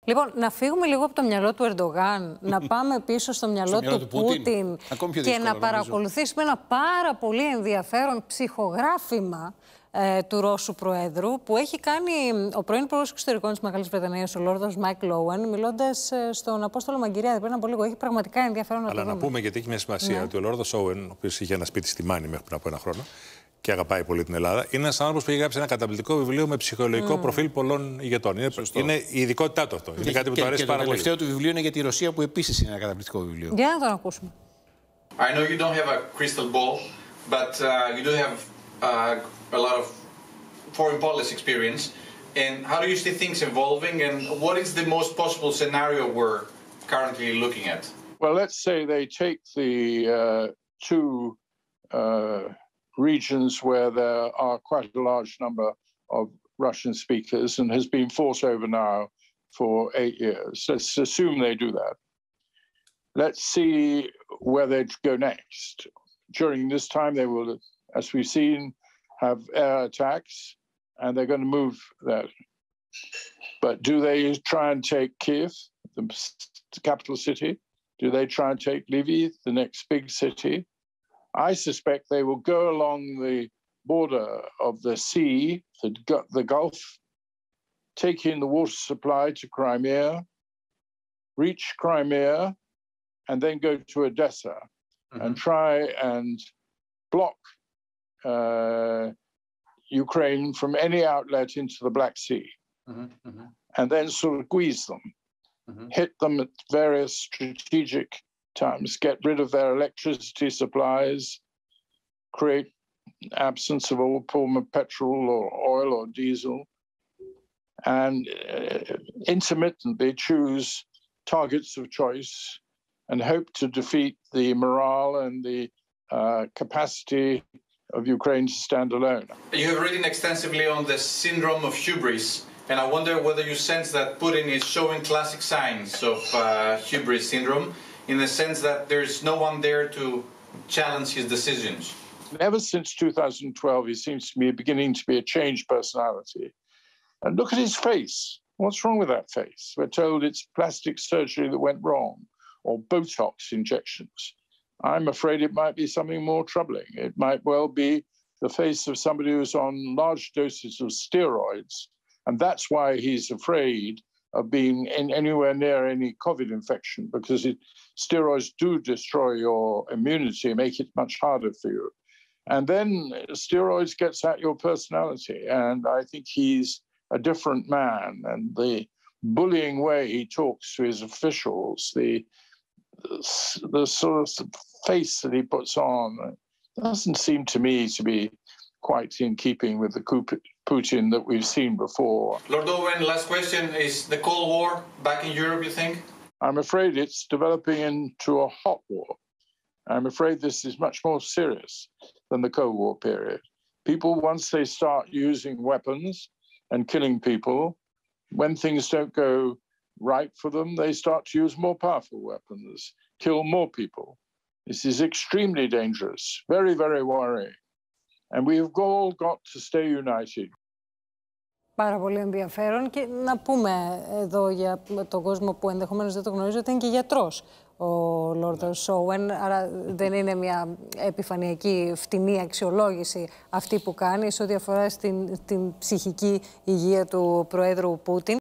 Λοιπόν, να φύγουμε λίγο από το μυαλό του Ερντογάν, να πάμε πίσω στο μυαλό του Πούτιν και να παρακολουθήσουμε ένα πάρα πολύ ενδιαφέρον ψυχογράφημα του Ρώσου Προέδρου που έχει κάνει ο πρώην Υπουργός Εξωτερικών της Μεγάλης Βρετανίας, ο Λόρδος Όουεν, μιλώντας στον Απόστολο Μαγκυριάδη πριν από λίγο. Έχει πραγματικά ενδιαφέρον να το δούμε. Αλλά να πούμε, γιατί έχει μια σημασία, ότι ο Λόρδος Όουεν, ο οποίος είχε ένα σπίτι στη Μάνη μέχρι πριν από ένα χρόνο και αγαπάει πολύ την Ελλάδα, είναι ένας άνθρωπος που έχει γράψει ένα καταπληκτικό βιβλίο με ψυχολογικό προφίλ πολλών ηγετών. Είναι η ειδικότητά του αυτό. Είναι κάτι που του αρέσει πάρα πολύ. Το τελευταίο του βιβλίο είναι για τη Ρωσία, που επίσης είναι ένα καταπληκτικό βιβλίο. Για να τον ακούσουμε. I know you don't have a crystal ball, but you do have a lot of foreign policy experience. And how do you see things evolving, and what is the most possible scenario we're currently looking at? Well, let's say they take the two regions where there are quite a large number of Russian speakers and has been fought over now for 8 years. Let's assume they do that. Let's see where they go next. During this time, they will, as we've seen, have air attacks, and they're going to move that. But do they try and take Kiev, the capital city? Do they try and take Lviv, the next big city? I suspect they will go along the border of the sea, the Gulf, take in the water supply to Crimea, reach Crimea, and then go to Odessa and try and block Ukraine from any outlet into the Black Sea, and then sort of squeeze them, hit them at various strategic times, get rid of their electricity supplies, create absence of all form of petrol or oil or diesel, and intermittently choose targets of choice and hope to defeat the morale and the capacity of Ukraine to stand alone. You have written extensively on the syndrome of hubris, and I wonder whether you sense that Putin is showing classic signs of hubris syndrome, in the sense that there's no one there to challenge his decisions. Ever since 2012, he seems to be beginning to be a changed personality. And look at his face. What's wrong with that face? We're told it's plastic surgery that went wrong, or Botox injections. I'm afraid it might be something more troubling. It might well be the face of somebody who's on large doses of steroids, and that's why he's afraid of being anywhere near any COVID infection, because steroids do destroy your immunity, make it much harder for you. And then steroids gets at your personality, and I think he's a different man, and the bullying way he talks to his officials, the sort of face that he puts on, doesn't seem to me to be quite in keeping with the Putin that we've seen before. Lord Owen, last question. Is the Cold War back in Europe, you think? I'm afraid it's developing into a hot war. I'm afraid this is much more serious than the Cold War period. People, once they start using weapons and killing people, when things don't go right for them, they start to use more powerful weapons, kill more people. This is extremely dangerous, very, very worrying. And we've all got to stay united. Πάρα πολύ ενδιαφέρον, και να πούμε εδώ για τον κόσμο που ενδεχομένως δεν το γνωρίζει ότι είναι και γιατρός ο Λόρδος Όουεν, άρα δεν είναι μια επιφανειακή φτηνή αξιολόγηση αυτή που κάνει σε ό,τι αφορά στην ψυχική υγεία του Προέδρου Πούτιν.